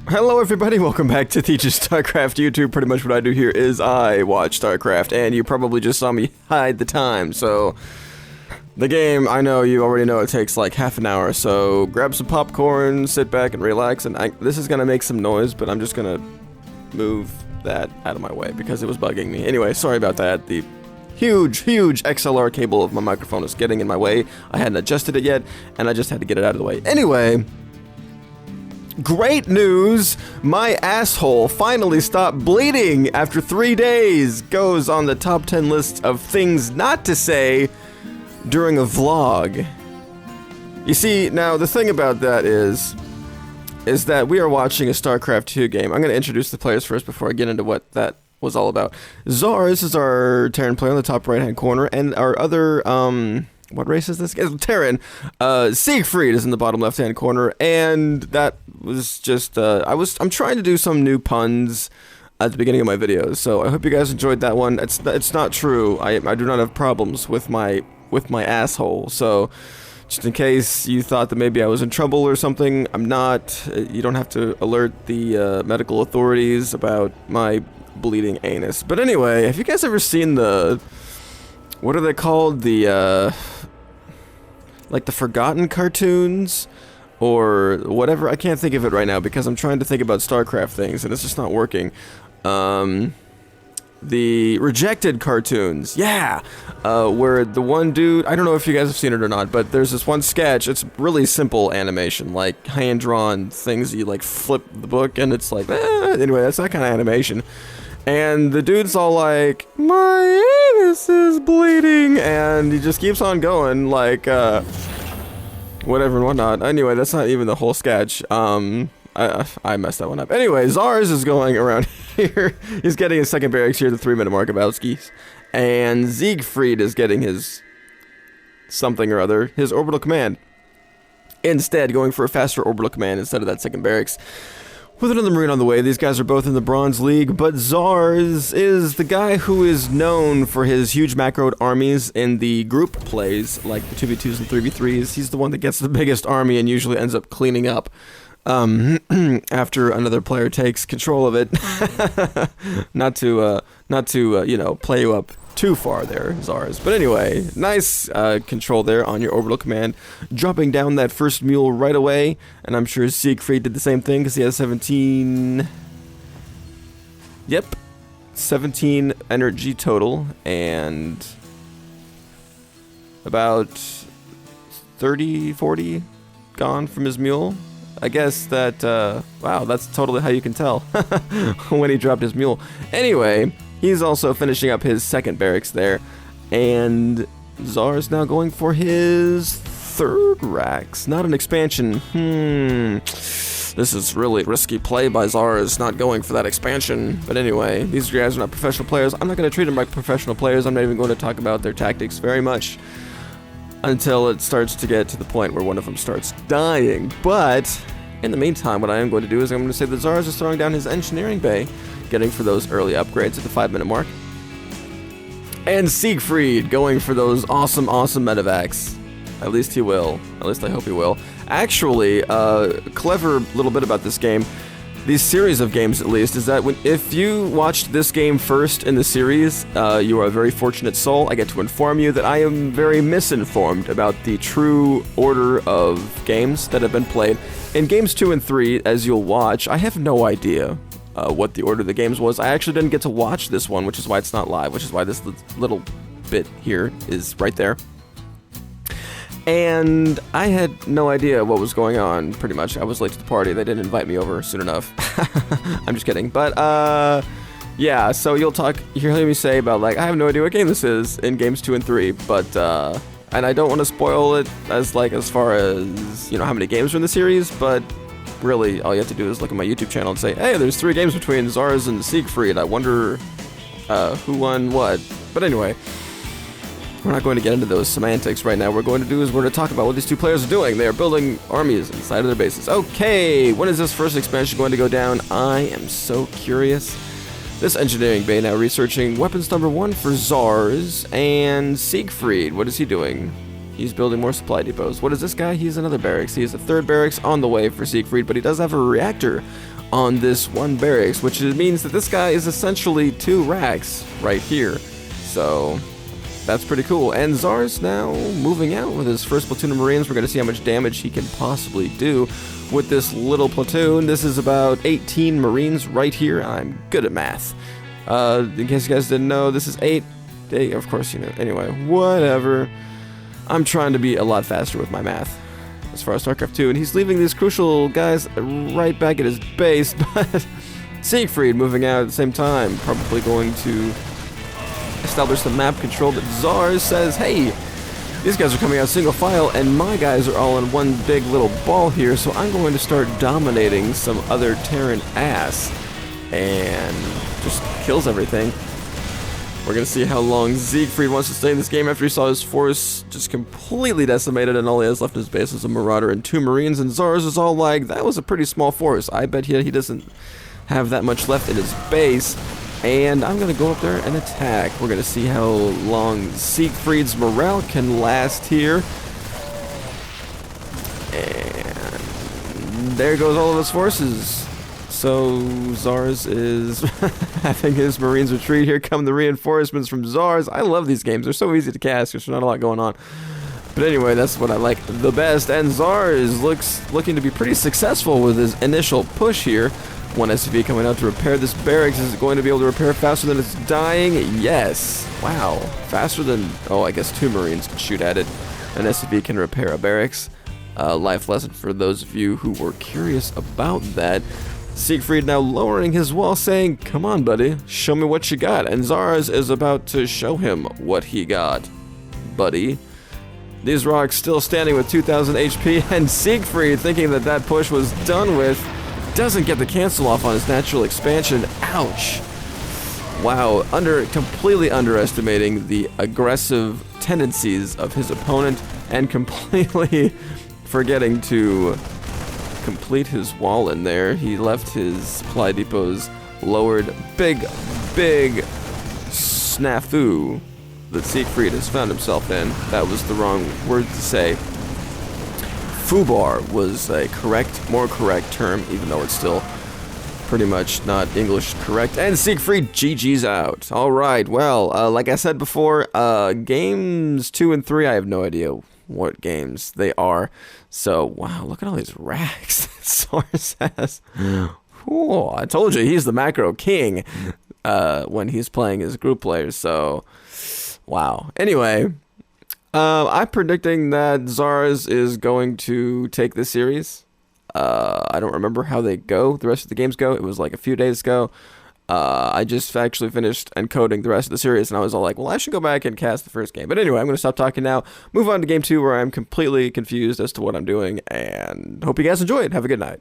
Hello everybody, welcome back to Teach's StarCraft YouTube. Pretty much what I do here is I watch StarCraft, and you probably just saw me hide the time, so... The game, I know, you already know it takes like half an hour, so grab some popcorn, sit back and relax, and this is gonna make some noise, but I'm just gonna move that out of my way because it was bugging me. Anyway, sorry about that. The huge XLR cable of my microphone is getting in my way. I hadn't adjusted it yet, and I just had to get it out of the way. Anyway... Great news! My asshole finally stopped bleeding after 3 days. Goes on the top 10 list of things not to say during a vlog. You see, now the thing about that is that we are watching a StarCraft 2 game. I'm going to introduce the players first before I get into what that was all about. Zars is our Terran player in the top right hand corner, and our other, what race is this? It's Terran. Siegfried is in the bottom left-hand corner, and that was just, I'm trying to do some new puns at the beginning of my videos, so I hope you guys enjoyed that one. It's not true. I do not have problems with my asshole, so just in case you thought that maybe I was in trouble or something, I'm not. You don't have to alert the medical authorities about my bleeding anus. But anyway, have you guys ever seen the... What are they called? The, like the Forgotten cartoons? Or whatever. I can't think of it right now because I'm trying to think about StarCraft things and it's just not working. The Rejected cartoons. Yeah! Where the one dude... I don't know if you guys have seen it or not, but there's this one sketch. It's really simple animation. Like, hand-drawn things. You, like, flip the book and it's like... Anyway, that's that kind of animation. And the dude's all like, my anus is bleeding, and he just keeps on going, like, whatever and whatnot. Anyway, that's not even the whole sketch. I messed that one up. Anyway, Zars is going around here. He's getting his second barracks here at the 3-minute mark of Outskis. And Siegfried is getting his something or other, his orbital command. Instead, going for a faster orbital command instead of that second barracks. With another Marine on the way, these guys are both in the Bronze League, but Zars is the guy who is known for his huge macroed armies in the group plays, like the 2v2s and 3v3s. He's the one that gets the biggest army and usually ends up cleaning up after another player takes control of it. not to you know, play you up too far there, Zars. But anyway, nice control there on your orbital command. Dropping down that first mule right away, and I'm sure Siegfried did the same thing because he has 17... Yep. 17 energy total, and about 30, 40 gone from his mule. I guess that, wow, that's totally how you can tell when he dropped his mule. Anyway... He's also finishing up his second barracks there, and Zars now going for his third racks. Not an expansion. This is really risky play by Zars, not going for that expansion. But anyway, these guys are not professional players. I'm not going to treat them like professional players. I'm not even going to talk about their tactics very much until it starts to get to the point where one of them starts dying. But in the meantime, what I am going to do is I'm going to say that Zars is throwing down his engineering bay, getting for those early upgrades at the 5-minute mark. And Siegfried going for those awesome medevacs. At least he will. At least I hope he will. Actually, clever little bit about this game, these series of games at least, is that if you watched this game first in the series, you are a very fortunate soul. I get to inform you that I am very misinformed about the true order of games that have been played. In games 2 and 3, as you'll watch, I have no idea what the order of the games was. I actually didn't get to watch this one, which is why it's not live, which is why this little bit here is right there. And I had no idea what was going on, pretty much. I was late to the party. They didn't invite me over soon enough. I'm just kidding. But, yeah, so you'll hear me say about, like, I have no idea what game this is in games 2 and 3, but, and I don't want to spoil it as far as, you know, how many games are in the series, but really, all you have to do is look at my YouTube channel and say, hey, there's 3 games between Zars and Siegfried. I wonder who won what. But anyway, we're not going to get into those semantics right now. What we're going to do is we're going to talk about what these two players are doing. They are building armies inside of their bases. Okay, when is this first expansion going to go down? I am so curious. This engineering bay now researching weapons number 1 for Zars and Siegfried. What is he doing? He's building more supply depots. What is this guy? He's another barracks. He has a 3rd barracks on the way for Siegfried, but he does have a reactor on this one barracks, which means that this guy is essentially 2 racks right here. So that's pretty cool. And Zars now moving out with his first platoon of Marines. We're going to see how much damage he can possibly do with this little platoon. This is about 18 Marines right here. I'm good at math. In case you guys didn't know, this is 8. Of course, you know. Anyway, whatever. I'm trying to be a lot faster with my math as far as StarCraft 2. And he's leaving these crucial guys right back at his base. But Siegfried moving out at the same time. Probably going to establish the map control, but Zars says, hey, these guys are coming out single file and my guys are all in one big little ball here, so I'm going to start dominating some other Terran ass, and just kills everything. We're going to see how long Siegfried wants to stay in this game after he saw his force just completely decimated and all he has left in his base is a Marauder and 2 Marines, and Zars is all like, that was a pretty small force. I bet he doesn't have that much left in his base. And I'm going to go up there and attack. We're going to see how long Siegfried's morale can last here. And there goes all of his forces. So Zars is having his Marines retreat. Here come the reinforcements from Zars. I love these games. They're so easy to cast because there's not a lot going on. But anyway, that's what I like the best. And Zars looking to be pretty successful with his initial push here. 1 SCV coming out to repair this barracks. Is it going to be able to repair faster than it's dying? Yes. Wow. Faster than, oh, I guess 2 Marines can shoot at it. An SCV can repair a barracks. Life lesson for those of you who were curious about that. Siegfried now lowering his wall, saying, come on, buddy, show me what you got. And Zars is about to show him what he got, buddy. These rocks still standing with 2,000 HP, and Siegfried, thinking that that push was done with, doesn't get the cancel off on his natural expansion. Ouch. Wow, completely underestimating the aggressive tendencies of his opponent and completely forgetting to complete his wall in there. He left his supply depots lowered. Big snafu that Siegfried has found himself in. That was the wrong word to say. Fubar was a more correct term, even though it's still pretty much not English correct. And Siegfried GG's out. Alright, well, like I said before, games 2 and 3, I have no idea what games they are. So, wow, look at all these racks that Zars has. Ooh, I told you, he's the macro king when he's playing his group players, so, wow. Anyway, I'm predicting that Zars is going to take this series. I don't remember how they go, the rest of the games go. It was like a few days ago. I just actually finished encoding the rest of the series, and I was all like, well, I should go back and cast the first game. But anyway, I'm going to stop talking now, move on to game 2, where I'm completely confused as to what I'm doing, and hope you guys enjoy it. Have a good night.